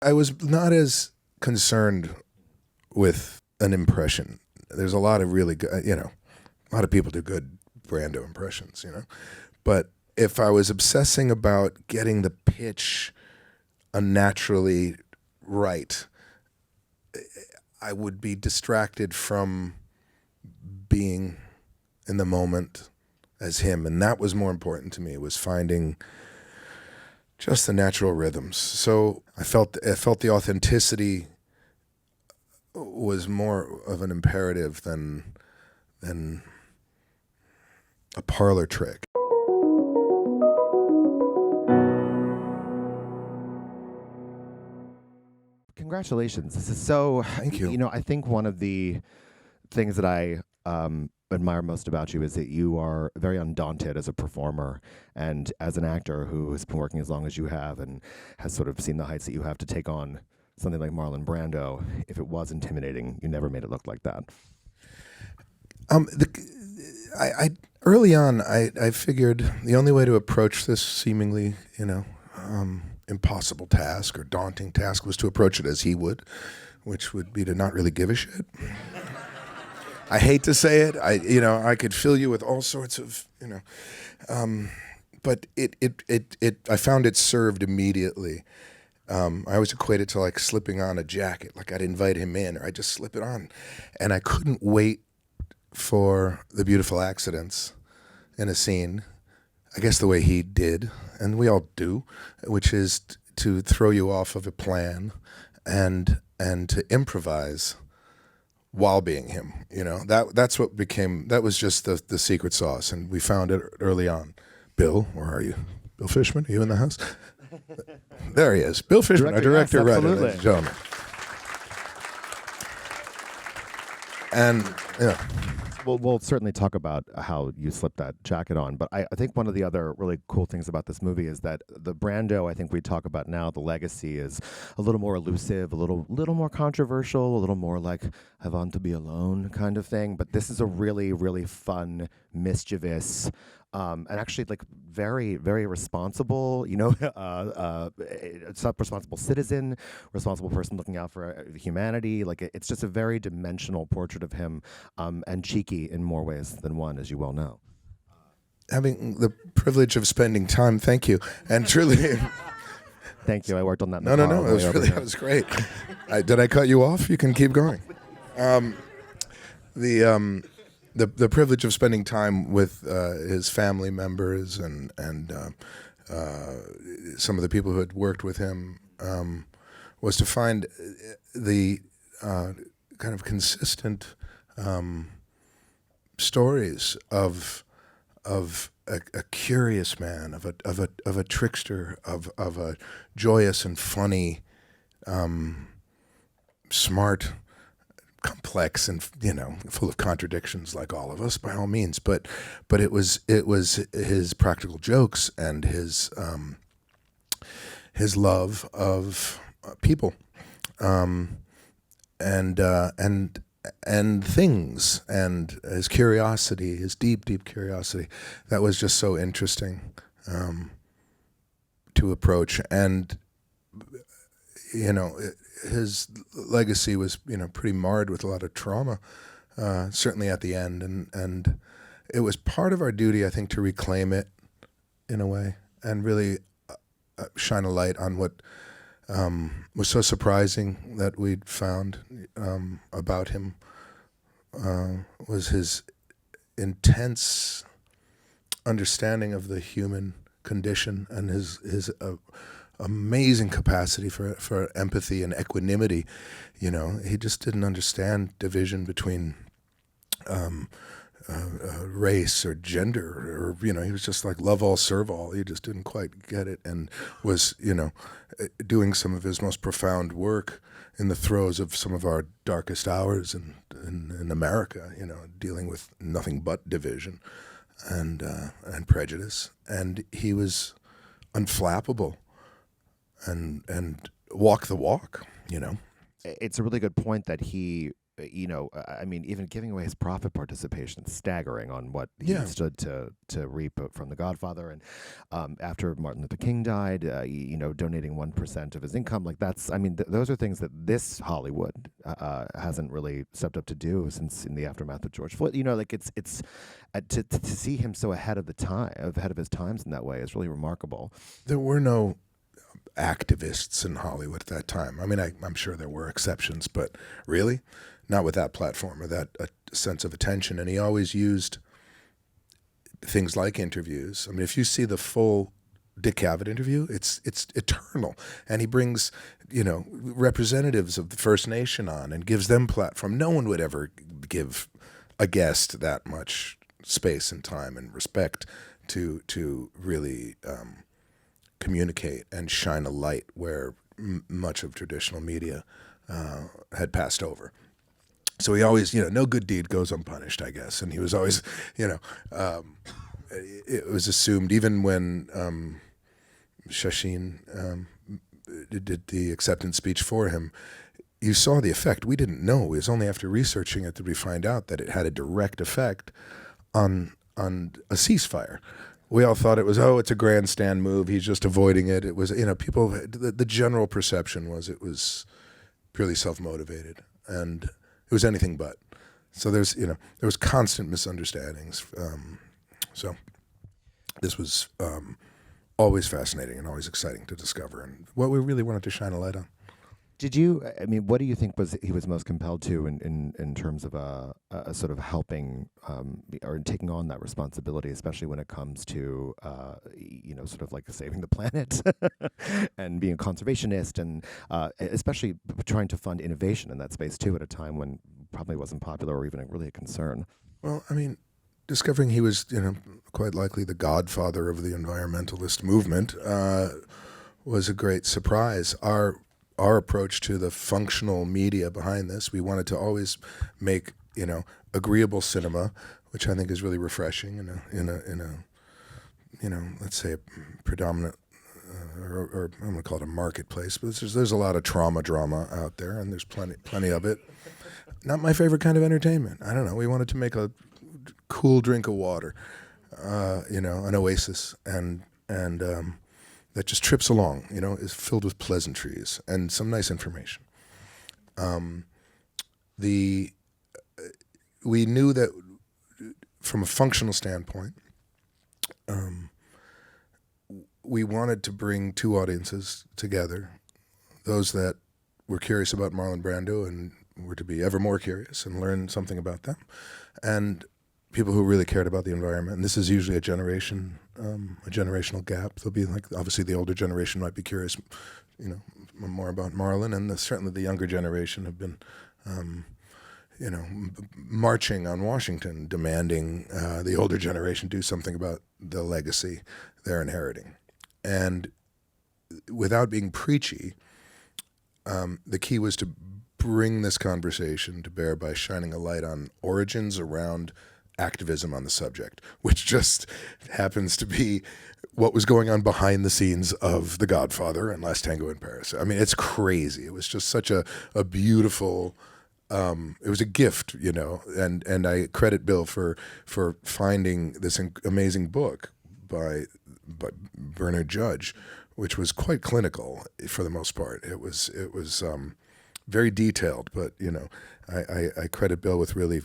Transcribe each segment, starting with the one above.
I was not as concerned with an impression. There's a lot of really good, a lot of people do good Brando impressions, But if I was obsessing about getting the pitch unnaturally right, I would be distracted from being in the moment as him. And that was more important to me, was finding just the natural rhythms. So I felt the authenticity was more of an imperative than a parlor trick. Congratulations. This is so... Thank you. I think one of the things that I admire most about you is that you are very undaunted as a performer and as an actor who has been working as long as you have and has sort of seen the heights that you have to take on something like Marlon Brando. If it was intimidating, you never made it look like that. Early on, I figured the only way to approach this seemingly, impossible task or daunting task was to approach it as he would, which would be to not really give a shit. I hate to say it. I could fill you with all sorts of, but I found it served immediately. I always equate it to like slipping on a jacket, like I'd invite him in or I'd just slip it on. And I couldn't wait for the beautiful accidents in a scene, I guess the way he did, and we all do, which is to throw you off of a plan and to improvise while being him. That was just the secret sauce, and we found it early on. Bill, where are you? Bill Fishman, are you in the house? There he is. Bill Fishman, our director, yes, writer, ladies and gentlemen. And we'll certainly talk about how you slipped that jacket on, but I think one of the other really cool things about this movie is that the Brando, I think we talk about now, the legacy is a little more elusive, a little more controversial, a little more like I want to be alone kind of thing. But this is a really, really fun, mischievous, and actually like very, very responsible, it's not responsible citizen, responsible person looking out for humanity. Like it's just a very dimensional portrait of him, and cheeky in more ways than one, as you well know. Having the privilege of spending time, thank you, and truly. Thank you. I worked on that. No. That was great. Did I cut you off? You can keep going. The privilege of spending time with his family members and some of the people who had worked with him was to find the kind of consistent stories of a curious man, of a trickster, of a joyous and funny, smart, complex, and full of contradictions, like all of us, by all means. But it was his practical jokes and his love of people, and things, and his curiosity, his deep curiosity, that was just so interesting to approach. And his legacy was pretty marred with a lot of trauma, certainly at the end, and it was part of our duty, I think, to reclaim it in a way and really shine a light on what was so surprising that we'd found about him, was his intense understanding of the human condition and his amazing capacity for empathy and equanimity. He just didn't understand division between race or gender, or he was just like love all, serve all. He just didn't quite get it, and was doing some of his most profound work in the throes of some of our darkest hours in America. Dealing with nothing but division and prejudice, and he was unflappable and walk the walk. It's a really good point that he I mean, even giving away his profit participation, staggering on what he stood to reap from The Godfather. And after Martin Luther King died, donating 1% of his income, like that's, I mean, those are things that this Hollywood hasn't really stepped up to do since in the aftermath of George Floyd. Like it's to see him so ahead of his times in that way is really remarkable. There were no activists in Hollywood at that time. I mean, I'm sure there were exceptions, but really, not with that platform or that sense of attention. And he always used things like interviews. I mean, if you see the full Dick Cavett interview, it's eternal. And he brings, representatives of the First Nation on and gives them platform. No one would ever give a guest that much space and time and respect to really communicate and shine a light where much of traditional media had passed over. So he always, no good deed goes unpunished, I guess. And he was always, it was assumed, even when Shashin did the acceptance speech for him, you saw the effect. We didn't know. It was only after researching it that we find out that it had a direct effect on a ceasefire. We all thought it's a grandstand move. He's just avoiding it. It was, people, the general perception was it was purely self-motivated, and it was anything but. So there was constant misunderstandings. So this was always fascinating and always exciting to discover, and what we really wanted to shine a light on. What do you think he was most compelled to in terms of a sort of helping or taking on that responsibility, especially when it comes to, sort of like saving the planet and being a conservationist and especially trying to fund innovation in that space too at a time when probably wasn't popular or even really a concern? Well, I mean, discovering he was, quite likely the godfather of the environmentalist movement was a great surprise. Our approach to the functional media behind this, we wanted to always make, agreeable cinema, which I think is really refreshing in a let's say a predominant, or I'm gonna call it a marketplace, but there's a lot of drama out there, and there's plenty of it. Not my favorite kind of entertainment. I don't know. We wanted to make a cool drink of water, an oasis, and that just trips along, is filled with pleasantries and some nice information. We knew that from a functional standpoint, we wanted to bring two audiences together, those that were curious about Marlon Brando and were to be ever more curious and learn something about them, and people who really cared about the environment. And this is usually a generational gap. There'll be obviously the older generation might be curious, more about Marlon, and certainly the younger generation have been, marching on Washington, demanding the older generation do something about the legacy they're inheriting. And without being preachy, the key was to bring this conversation to bear by shining a light on origins around activism on the subject, which just happens to be what was going on behind the scenes of The Godfather and Last Tango in Paris. I mean, it's crazy. It was just such a beautiful, it was a gift, and I credit Bill for finding this amazing book by Bernard Judge, which was quite clinical for the most part. It was very detailed, but I credit Bill with really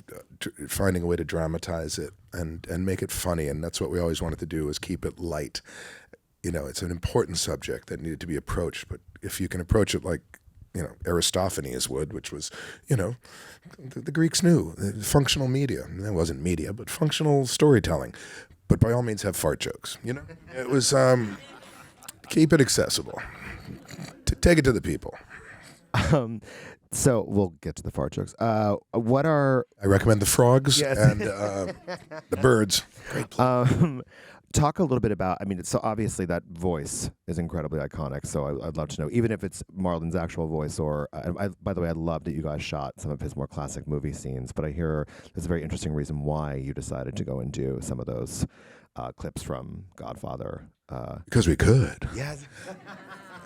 finding a way to dramatize it and make it funny, and that's what we always wanted to do, is keep it light. It's an important subject that needed to be approached, but if you can approach it like Aristophanes would, which was the Greeks knew functional media. It wasn't media, but functional storytelling. But by all means, have fart jokes. It was keep it accessible. Take it to the people. So we'll get to the fart jokes. I recommend the frogs and the birds. Great play. Talk a little bit about, so obviously that voice is incredibly iconic, so I'd love to know, even if it's Marlon's actual voice, or, by the way, I love that you guys shot some of his more classic movie scenes, but I hear there's a very interesting reason why you decided to go and do some of those clips from Godfather. Because we could. Yes.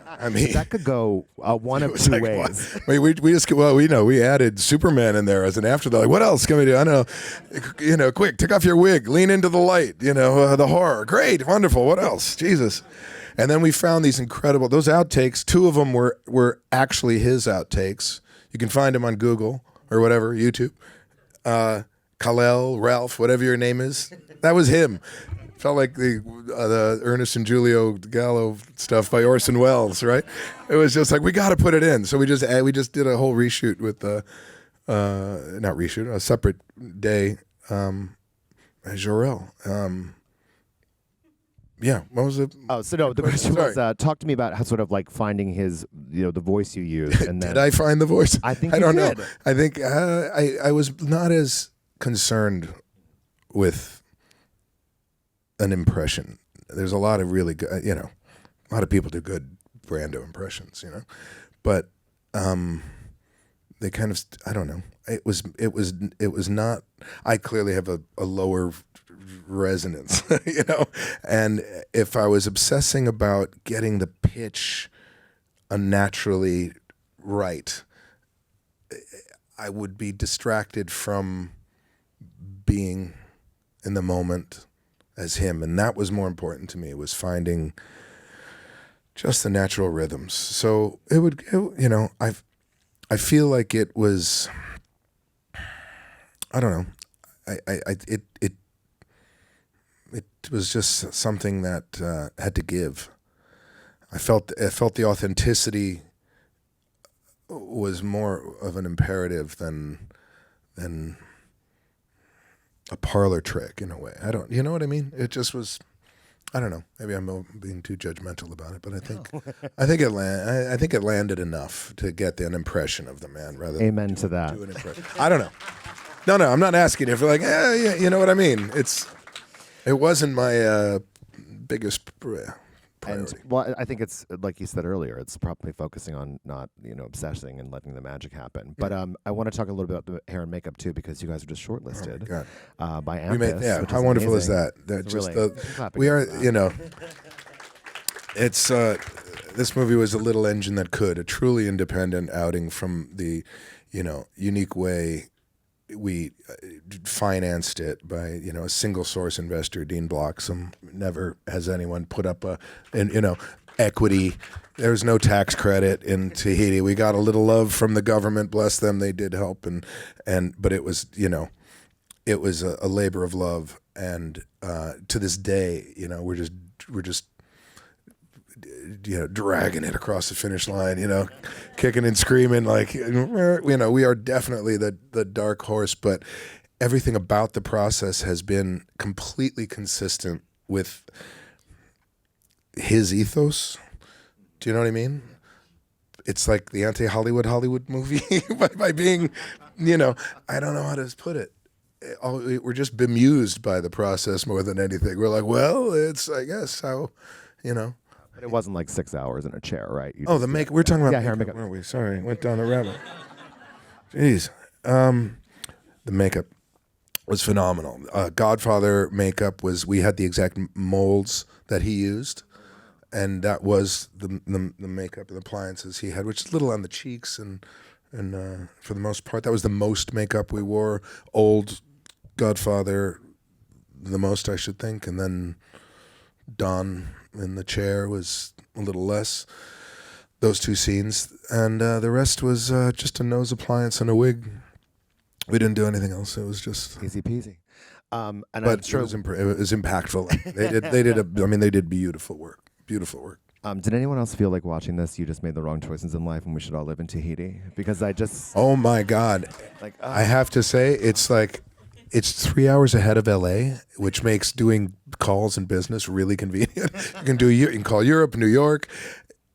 I mean, that could go one of was two like, ways. we added Superman in there as an afterthought. Like, what else can we do? I don't know. Quick, take off your wig, lean into the light. The horror. Great, wonderful. What else? Jesus. And then we found these incredible, those outtakes. Two of them were actually his outtakes. You can find them on Google or whatever, YouTube. Kal-El, Ralph, whatever your name is. That was him. Felt like the Ernest and Julio Gallo stuff by Orson Welles, right? It was just like, we got to put it in. So we just did a whole reshoot with not reshoot, a separate day. Jorel. Yeah, what was it? Oh, so no, the question was, talk to me about how sort of like finding his, the voice you use. And then, did I find the voice? I think I don't did. know. I think I was not as concerned with an impression. There's a lot of really good, a lot of people do good Brando impressions, but they kind of, I don't know. It was not. I clearly have a lower resonance, and if I was obsessing about getting the pitch unnaturally right, I would be distracted from being in the moment as him, and that was more important to me, was finding just the natural rhythms. So I feel like it was, I don't know, it was just something that had to give. I felt the authenticity was more of an imperative than a parlor trick in a way. You know what I mean? It just was, I don't know. Maybe I'm being too judgmental about it, but I think it landed enough to get an impression of the man rather than Amen to that. do an impression. I don't know. No, I'm not asking if you're like, yeah, you know what I mean? It wasn't my biggest priority. Well, I think it's like you said earlier. It's probably focusing on not obsessing and letting the magic happen. But I want to talk a little bit about the hair and makeup too, because you guys were just shortlisted by Ampus. How wonderful amazing. is that? That It's just really, we are, it's this movie was a little engine that could, a truly independent outing from the unique way we financed it by a single source investor, Dean Bloxham. Never has anyone put up equity. There's no tax credit in Tahiti. We got a little love from the government, bless them, they did help, but it was it was a labor of love, and to this day we're just dragging it across the finish line, kicking and screaming like, we are definitely the dark horse, but everything about the process has been completely consistent with his ethos. Do you know what I mean? It's like the Hollywood movie by being, I don't know how to put it. We're just bemused by the process more than anything. We're like, well, it's, I guess, how, But it wasn't like 6 hours in a chair, right? the makeup. We're talking about hair makeup, makeup. weren't we? Sorry, went down the rabbit. Jeez. The makeup was phenomenal. Godfather makeup we had the exact molds that he used, and that was the makeup and appliances he had, which is a little on the cheeks and for the most part, that was the most makeup we wore. Old Godfather, the most, I should think, and then Don in the chair was a little less. Those two scenes, and the rest was just a nose appliance and a wig. We didn't do anything else. It was just Easy peasy. And but I'm sure. it was impactful. They did beautiful work. Beautiful work. Did anyone else feel like watching this? You just made the wrong choices in life, and we should all live in Tahiti? Because I just Oh my God! I have to say, it's 3 hours ahead of LA, which makes doing calls and business really convenient. You can call Europe, New York,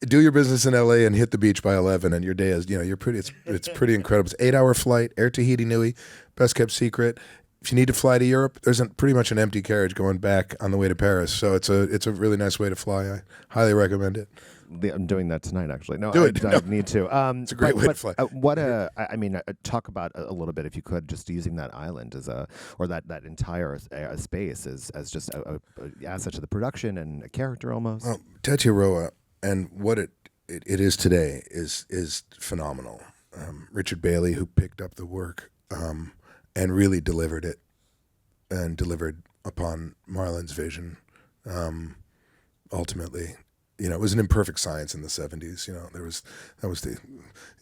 do your business in LA, and hit the beach by 11, and your day is it's pretty incredible. It's 8-hour flight, Air Tahiti Nui, best kept secret. If you need to fly to Europe, there's pretty much an empty carriage going back on the way to Paris. So it's a really nice way to fly. I highly recommend it. I'm doing that tonight, actually. No, Do it. I need to. It's a great way to fly. Talk about a little bit, if you could, just using that island or that entire space as just a asset to the production and a character almost. Well, Tetiaroa and what it it is today is phenomenal. Richard Bailey, who picked up the work and really delivered it, and delivered upon Marlon's vision. Ultimately, it was an imperfect science in the 70s.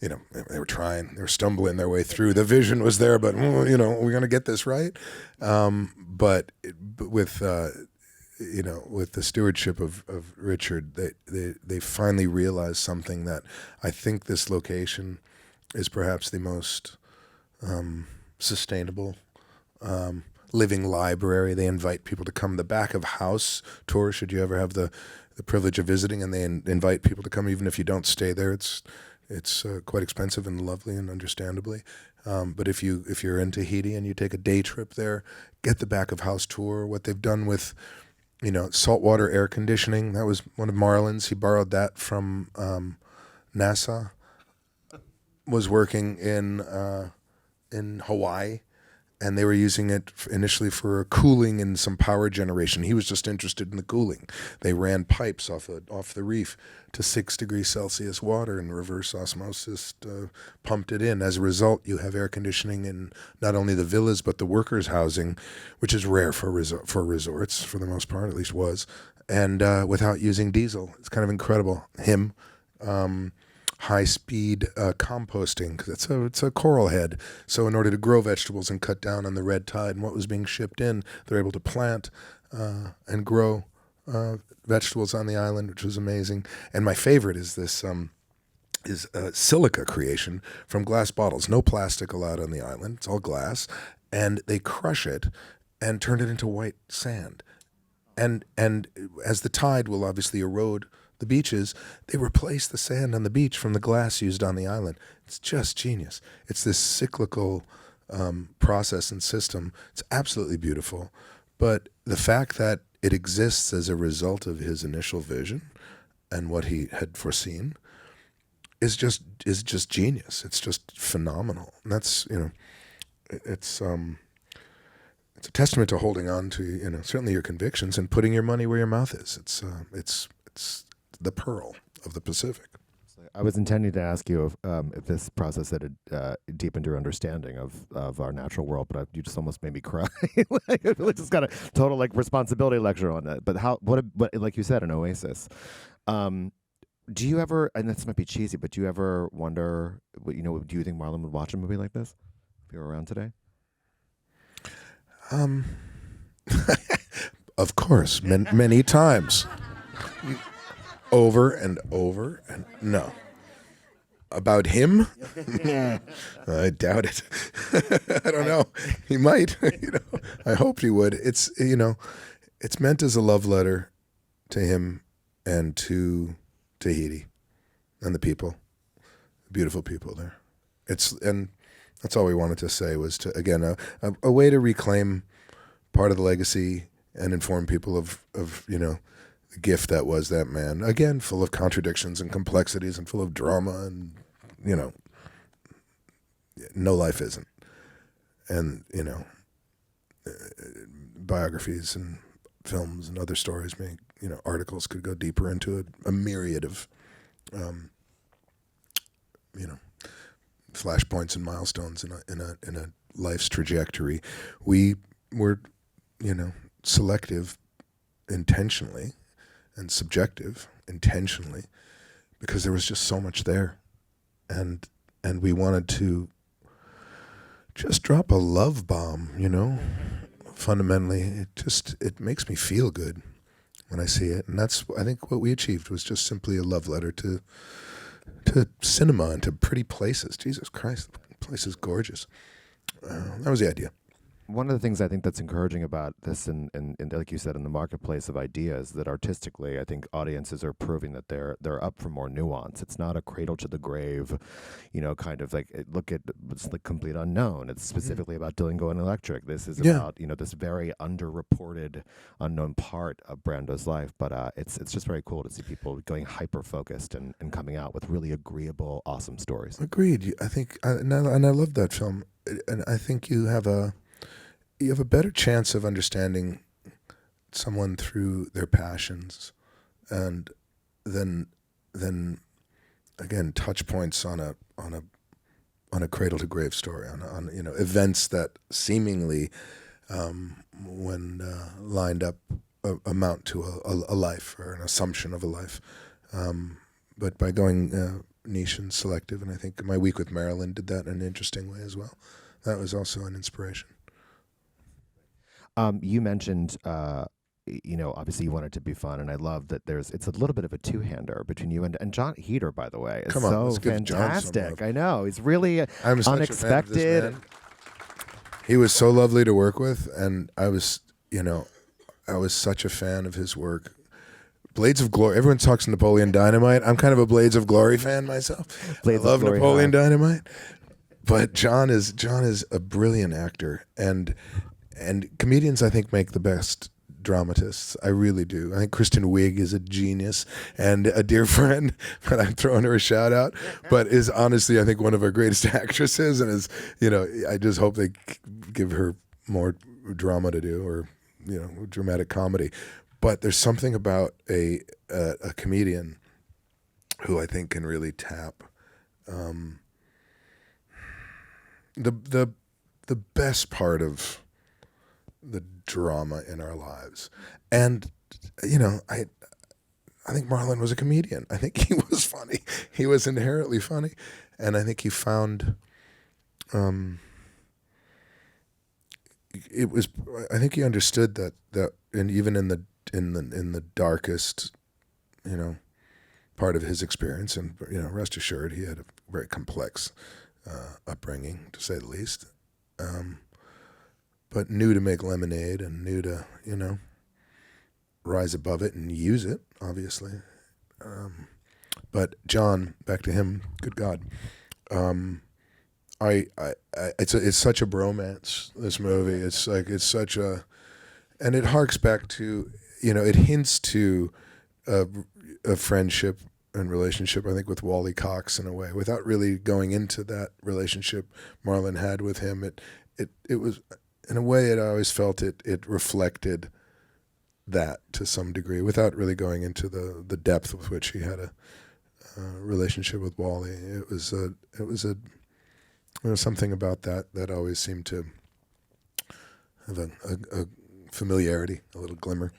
They were trying, they were stumbling their way through. The vision was there, but we're going to get this right. But with the stewardship of Richard, they finally realized something, that I think this location is perhaps the most sustainable living library. They invite people to come. The back of house tour, should you ever have the privilege of visiting, and they invite people to come even if you don't stay there. It's quite expensive and lovely, and understandably. But if you're in Tahiti and you take a day trip there, get the back of house tour. What they've done with saltwater air conditioning, that was one of Marlon's. He borrowed that from NASA. Was working in Hawaii, and they were using it initially for cooling and some power generation. He was just interested in the cooling. They ran pipes off the reef to 6 degrees Celsius water, and reverse osmosis pumped it in. As a result, you have air conditioning in not only the villas but the workers' housing, which is rare for resorts, for the most part, at least was, and without using diesel. It's kind of incredible. High-speed composting, because it's a coral head. So in order to grow vegetables and cut down on the red tide and what was being shipped in, they're able to plant and grow vegetables on the island, which was amazing. And my favorite is this silica creation from glass bottles. No plastic allowed on the island. It's all glass. And they crush it and turn it into white sand. And as the tide will obviously erode the beaches, they replace the sand on the beach from the glass used on the island. It's just genius. It's this cyclical process and system. It's absolutely beautiful. But the fact that it exists as a result of his initial vision and what he had foreseen is just genius. It's just phenomenal. And that's, it's a testament to holding on to, certainly your convictions and putting your money where your mouth is. It's the pearl of the Pacific. I was intending to ask you if this process had deepened your understanding of our natural world, but you just almost made me cry. I just got a total responsibility lecture on that. But what like you said, an oasis. Do you ever, and this might be cheesy, but do you ever wonder, do you think Marlon would watch a movie like this if you were around today? Of course, many times. Over and over, and no. About him? I doubt it. I don't know. He might. I hoped he would. It's it's meant as a love letter to him and to Tahiti and the people, beautiful people there. And that's all we wanted to say, was to, again, a way to reclaim part of the legacy and inform people of the gift that was that man. Again, full of contradictions and complexities and full of drama, and no life isn't. And biographies and films and other stories articles could go deeper into it. A myriad of flashpoints and milestones in a life's trajectory. We were selective intentionally and subjective intentionally, because there was just so much there, and we wanted to just drop a love bomb. Fundamentally, it makes me feel good when I see it, and that's, I think, what we achieved was just simply a love letter to cinema and to pretty places. Jesus Christ, the place is gorgeous. That was the idea. One of the things I think that's encouraging about this, and like you said, in the marketplace of ideas, that artistically, I think audiences are proving that they're up for more nuance. It's not a cradle to the grave, kind of look at it's the complete unknown. It's specifically about Dylan going electric. This is about this very underreported, unknown part of Brando's life. But it's just very cool to see people going hyper focused and coming out with really agreeable, awesome stories. Agreed. I think, and I love that film, and I think you have a better chance of understanding someone through their passions, and than again, touch points on a cradle to grave story, on events that seemingly, when lined up, amount to a life or an assumption of a life. But by going niche and selective, and I think my week with Marilyn did that in an interesting way as well. That was also an inspiration. You mentioned, obviously you want it to be fun, and I love that it's a little bit of a two-hander between you and John Heder, by the way. Is Come on, so let's give John some fantastic. love. I know. He's really I'm such a fan of unexpected. this man. He was so lovely to work with, and I was such a fan of his work. Blades of Glory. Everyone talks Napoleon Dynamite. I'm kind of a Blades of Glory fan myself. I love Napoleon Dynamite. But John is a brilliant actor, and comedians I think make the best dramatists. I really do. I think Kristen Wiig is a genius and a dear friend, but I'm throwing her a shout out. But is honestly I think one of our greatest actresses, and is I just hope they give her more drama to do, or dramatic comedy. But there's something about a comedian who I think can really tap the best part of the drama in our lives. And I think Marlon was a comedian. I think he was funny. He was inherently funny, and I think he found I think he understood that, and even in the darkest, part of his experience, and rest assured, he had a very complex upbringing, to say the least, but knew to make lemonade and knew to rise above it and use it, obviously. But John, back to him. Good God. It's such a bromance, this movie. It's such a, and it harks back to, it hints to a friendship and relationship, I think, with Wally Cox in a way, without really going into that relationship Marlon had with him. It was, in a way, I always felt it reflected that to some degree, without really going into the depth with which he had a relationship with Wally. It was something about that always seemed to have a familiarity, a little glimmer.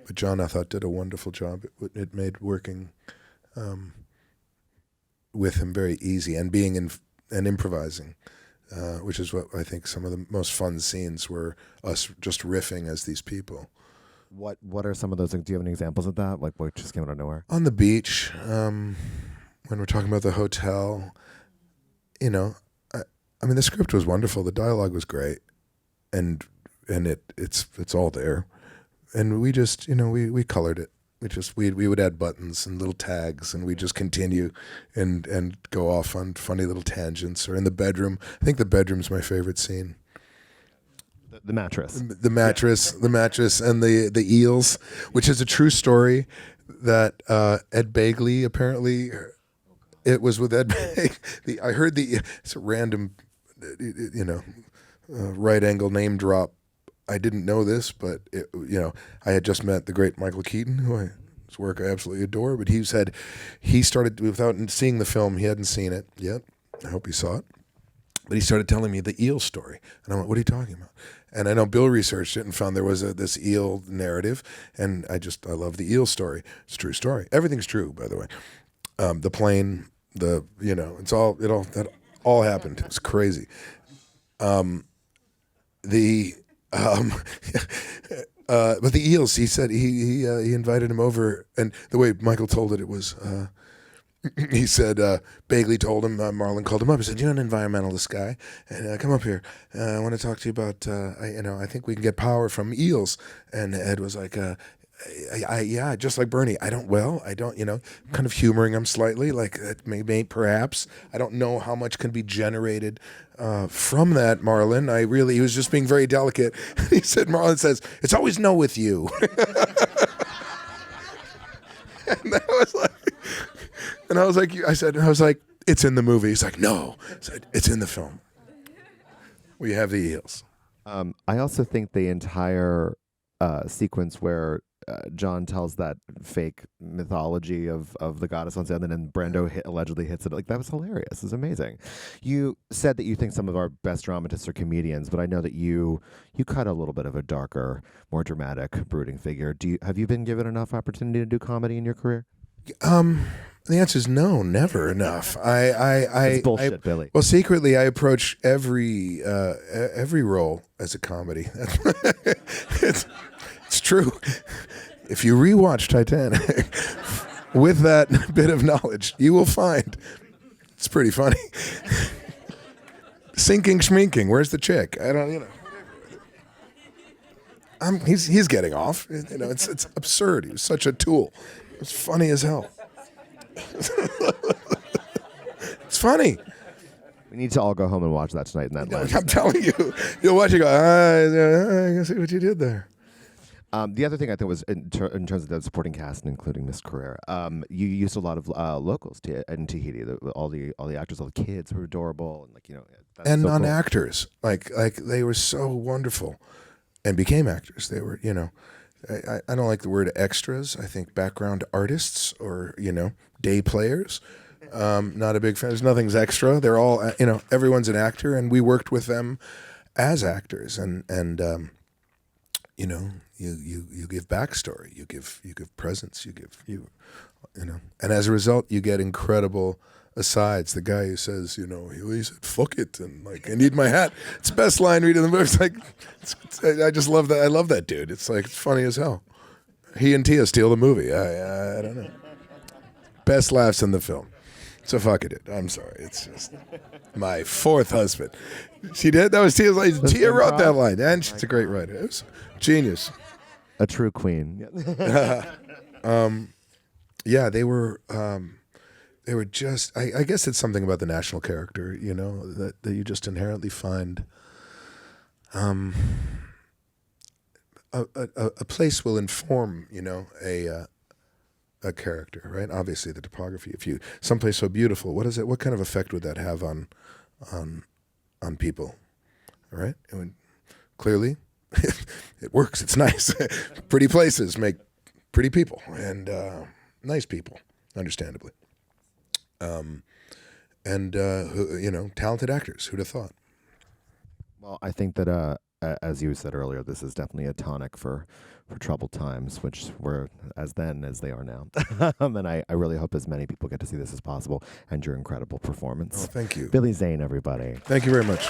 But John, I thought, did a wonderful job. It made working with him very easy, and being and improvising, which is what I think some of the most fun scenes were, us just riffing as these people. What are some of those? Do you have any examples of that? Like what just came out of nowhere? On the beach, when we're talking about the hotel, I mean, the script was wonderful. The dialogue was great, and it's all there, and we just we colored it. We would add buttons and little tags, and we just continue and go off on funny little tangents. Or in the bedroom, I think the bedroom's my favorite scene. The mattress. The mattress, yeah. The mattress, and the eels, which is a true story that Ed Begley apparently. It was with Ed. I heard it's a random, right angle name drop. I didn't know this, but I had just met the great Michael Keaton, whose work I absolutely adore. But he said he started, without seeing the film, he hadn't seen it yet. I hope he saw it. But he started telling me the eel story, and I went, "What are you talking about?" And I know Bill researched it and found there was this eel narrative, and I love the eel story. It's a true story. Everything's true, by the way. The plane. That all happened. It's crazy. But the eels, he said he invited him over, and the way Michael told it was, he said Begley told him, Marlon called him up. He said, "You're an environmentalist guy, and come up here. I want to talk to you about. I think we can get power from eels." And Ed was like, yeah, just like Bernie. I don't, kind of humoring him slightly, like maybe, perhaps. I don't know how much can be generated from that, Marlon. He was just being very delicate. He said, Marlon says, "It's always no with you." And that was like, and I was like, "It's in the movie." He's like, "No." I said, "It's in the film. We have the eels." I also think the entire sequence where John tells that fake mythology of the goddess on set, and then Brando allegedly hits it. Like, that was hilarious. It was amazing. You said that you think some of our best dramatists are comedians, but I know that you cut a little bit of a darker, more dramatic, brooding figure. Have you been given enough opportunity to do comedy in your career? The answer is no, never enough. It's bullshit, Billy. Well, secretly, I approach every role as a comedy. It's true. If you rewatch Titanic with that bit of knowledge, you will find it's pretty funny. Sinking, schminking. Where's the chick? I don't, he's getting off. It's absurd. He was such a tool. It's funny as hell. It's funny. We need to all go home and watch that tonight in that lens. I'm telling you. You'll watch it go, I see what you did there. The other thing I think was in terms of the supporting cast, and including Miss Carrera, you used a lot of locals in Tahiti. All the actors, all the kids were adorable, and and so non-actors, like they were so wonderful, and became actors. They were, I don't like the word extras. I think background artists or day players. Not a big fan. There's nothing's extra. They're all everyone's an actor, and we worked with them as actors, and you give backstory, you give presence, and as a result, you get incredible asides. The guy who says, he said, "Fuck it," and I need my hat. It's the best line reading the movie. It's like, I just love that. I love that dude. It's funny as hell. He and Tia steal the movie. I don't know. Best laughs in the film. So fuck it. I'm sorry. It's just my fourth husband. She did. That was Tia's line. Tia wrote that line, and she's a great writer. It was genius. A true queen. Yeah, they were. They were just. I guess it's something about the national character, that you just inherently find. A place will inform, a character, right? Obviously, the topography. If you someplace so beautiful, what kind of effect would that have on people, right? Clearly, it works. It's nice. Pretty places make pretty people, and nice people, understandably. Talented actors. Who'd have thought? Well, I think that as you said earlier, this is definitely a tonic for troubled times, which were as then as they are now. And I really hope as many people get to see this as possible, and your incredible performance. Oh, thank you. Billy Zane, everybody. Thank you very much.